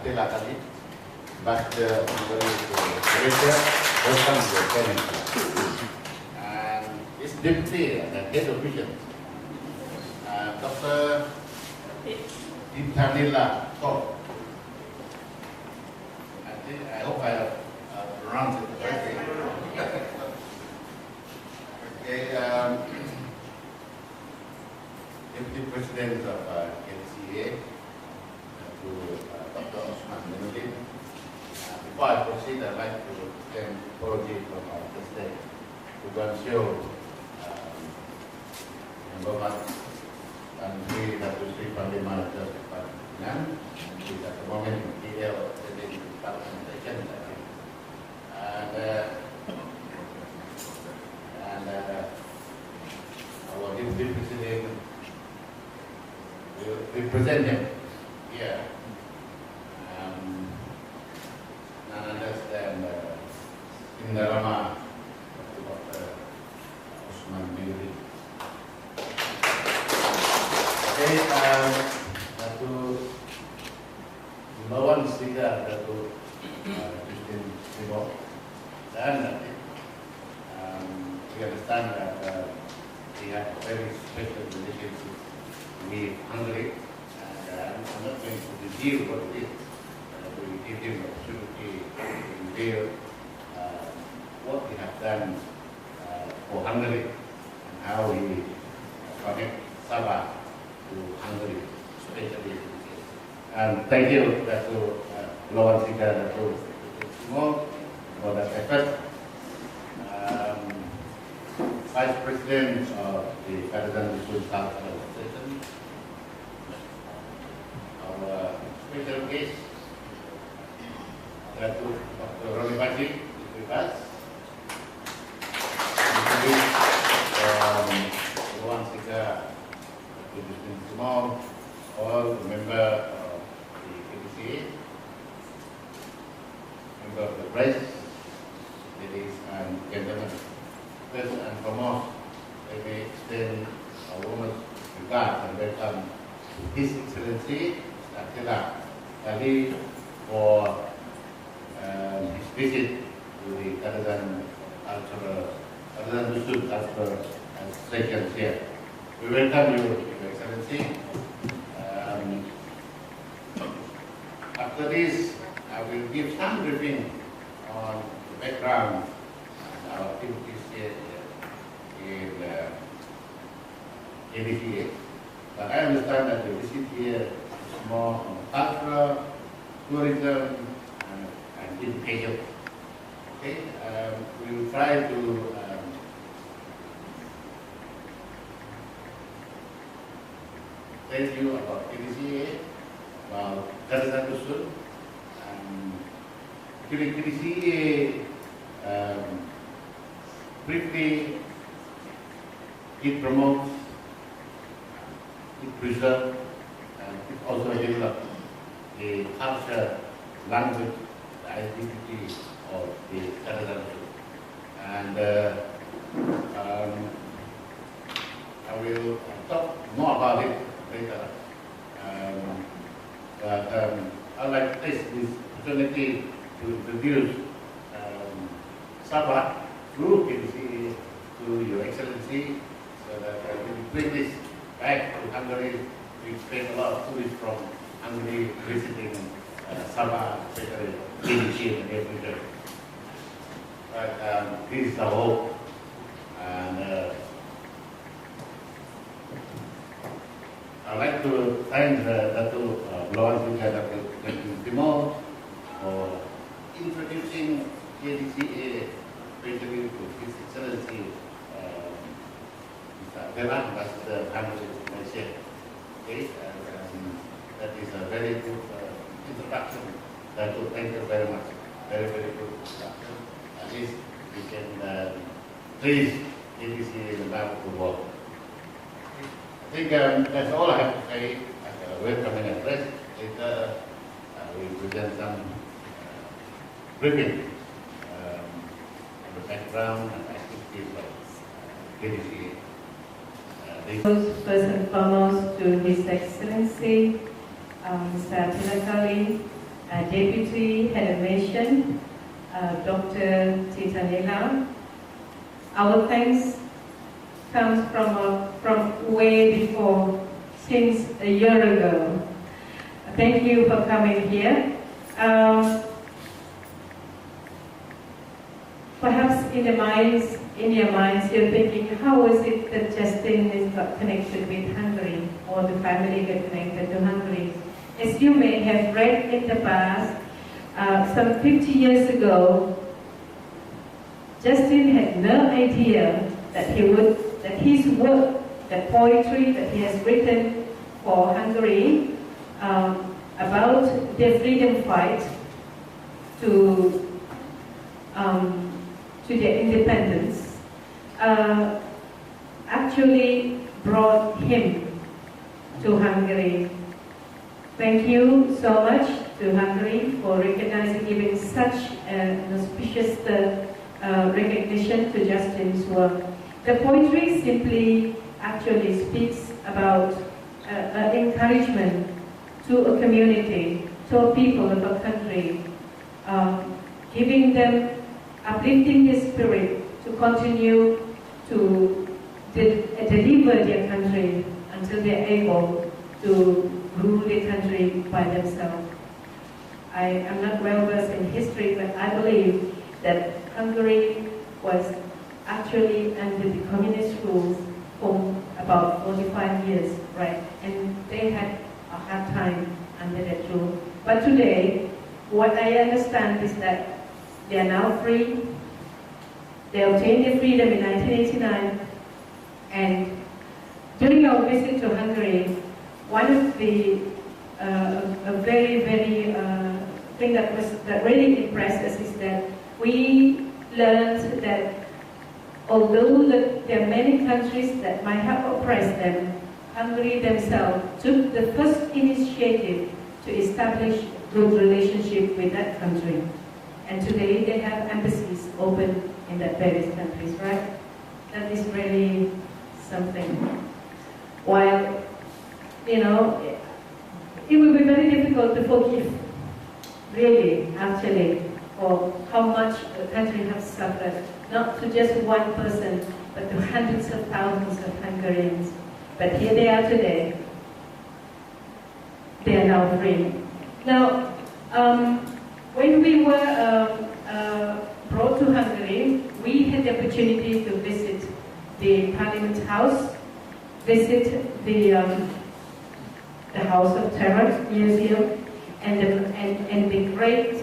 ATTILA tadi, but the director welcome the parents. And it's deputy and head official, Dr. ATTILA. I hope I have pronounced it correctly. Okay, Deputy President of KDCA, to Dr. Osman Menudin. Before I proceed, I'd like to extend apology from our President, Bugansio, Member and we have to see Panglima Department, which is at the moment in PL, the Departmentation. And our Deputy President will represent him here. None less than in the Rama, Dr. Osman Menudin. Okay, Datuk Florence juga Datuk Stimol dan we understand that we have a very special relationship with Hungary, and I'm not going to reveal what it is. We give him the opportunity to reveal what we have done for Hungary and how we connect Sabah to Hungary, especially. And thank you to Florence and to Stimol for that effort. Vice President of the Federal South Association, our special guest, Datuk Dr. Roni Baji, is with us. One Sika, President Stimol, all member of the KDCA, member of the press, ladies and gentlemen. First and foremost, let me extend our warmest regard and welcome to His Excellency ATTILA Kali for his visit to the Datin Cultural Association here. We welcome you, Your Excellency. After this, I will give some briefing on the background and our activities here in KDCA. But I understand that the visit here is more on culture, tourism, and education. Okay, we will try to tell you about KDCA, about Datin. KDCA, briefly, it promotes, it preserves, and it also develops the culture, language, the identity of the Datin. And I will talk more about it later. But I'd like to take this opportunity to introduce Sabah through KDCA to Your Excellency, so that when we bring this back to Hungary, we expect a lot of tourists from Hungary visiting Sabah, especially KDCA in the future. But this is our hope, and I'd like to thank Datuk Florence and Datuk Stimol for introducing KDCA, especially to His Excellency Mr. ATTILA, Ambassador Hungary Malaysia. Okay, that is a very good introduction. Datuk, thank you very much. Very, very good introduction. At least we can please KDCA in the map of the world. I think that's all I have to say as a welcoming address. Later, we present some briefing on the background and activities of KDCA. First and foremost to His Excellency, Mr. ATTILA Kali, Deputy Head of Mission, Dr. Titanila. Our thanks comes from way before, since a year ago. Thank you for coming here. Perhaps in your minds, you're thinking, how is it that Justin is not connected with Hungary, or the family got connected to Hungary? As you may have read in the past, some 50 years ago, Justin had no idea that his work, the poetry that he has written for Hungary about their freedom fight to their independence, actually brought him to Hungary. Thank you so much to Hungary for recognizing, giving such an auspicious recognition to Justin's work. The poetry simply actually speaks about encouragement to a community, to a people of a country, giving them, uplifting their spirit to continue to deliver their country until they're able to rule the country by themselves. I am not well versed in history, but I believe that Hungary was actually under the communist rule for about 45 years, right? And they had a hard time under that rule. But today, what I understand is that they are now free. They obtained their freedom in 1989. And during our visit to Hungary, one of the a very thing that really impressed us is that we learned that although there are many countries that might have oppressed them, Hungary themselves took the first initiative to establish good relationship with that country. And today they have embassies open in that various countries, right? That is really something. While, you know, it will be very difficult to forgive, really, actually, for how much the country has suffered, not to just one person, but to hundreds of thousands of Hungarians. But here they are today. They are now free. Now, when we were brought to Hungary, we had the opportunity to visit the Parliament House, visit the House of Terror Museum, and the great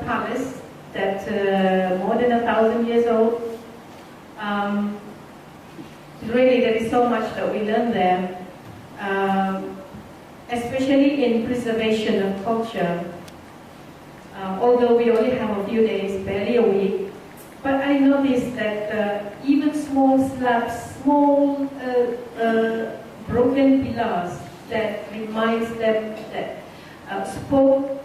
palace that more than 1,000 years old. Really, there is so much that we learn there, especially in preservation of culture. Although we only have a few days, barely a week, but I noticed that even small slabs, small broken pillars that reminds them that spoke,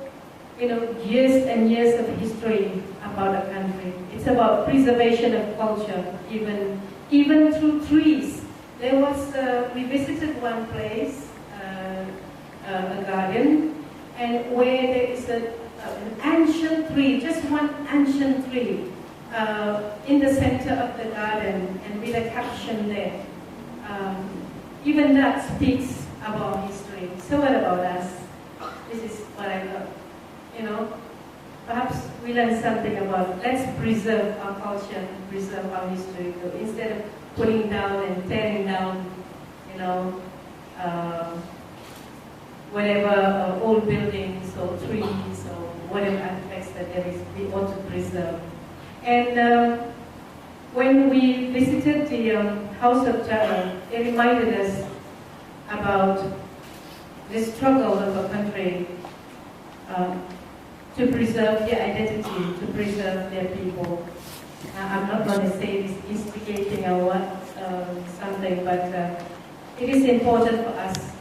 you know, years and years of history about a country. It's about preservation of culture, even through trees. There was, we visited one place, a garden, and where there is an ancient tree, just one ancient tree, in the center of the garden, and with a caption there. Even that speaks about history. So what about us? This is what I got. You know, perhaps we learn something about, let's preserve our culture, preserve our history, instead of putting down and tearing down, you know, whatever old buildings or trees or whatever artifacts that there is, we ought to preserve. And when we visited the House of Terror, it reminded us about the struggle of a country to preserve their identity, to preserve their people. I'm not going to say this instigating or what, something, but it is important for us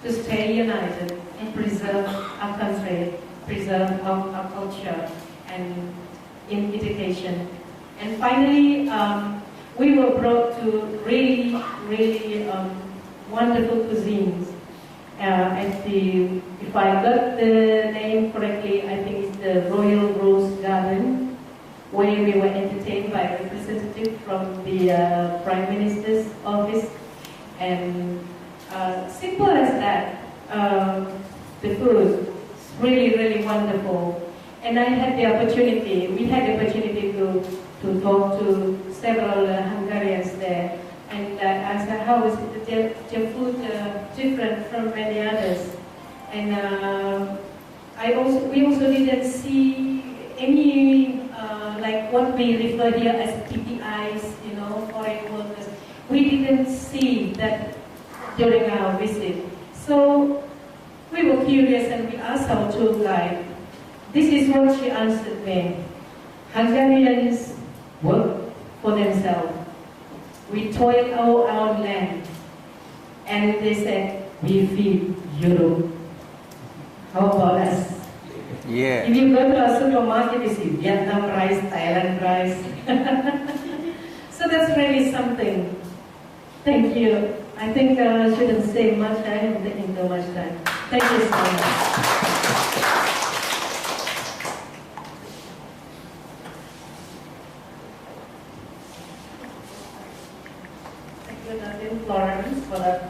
to stay united and preserve our country, preserve our culture, and in education. And finally, we were brought to really wonderful cuisines. at the, if I got the name correctly, I think it's the Royal Rose Garden, where we were entertained by a representative from the Prime Minister's office. And simple as that, the food is really, really wonderful. And I had the opportunity, we had the opportunity to talk to several Hungarians there. And I asked her, how is your food different from many others? And we also didn't see any, like what we refer here as PPIs, you know, foreign workers. We didn't see that during our visit. So we were curious and we asked our tour guide. This is what she answered me. Hungarians work for themselves. We toil our land. And they said, we feed Europe. How about us? Yeah. If you go to a supermarket, you see Vietnam rice, Thailand rice. So that's really something. Thank you. I think I shouldn't say much. I am taking too much time. Thank you so much. Thank you, Datin, Florence, for that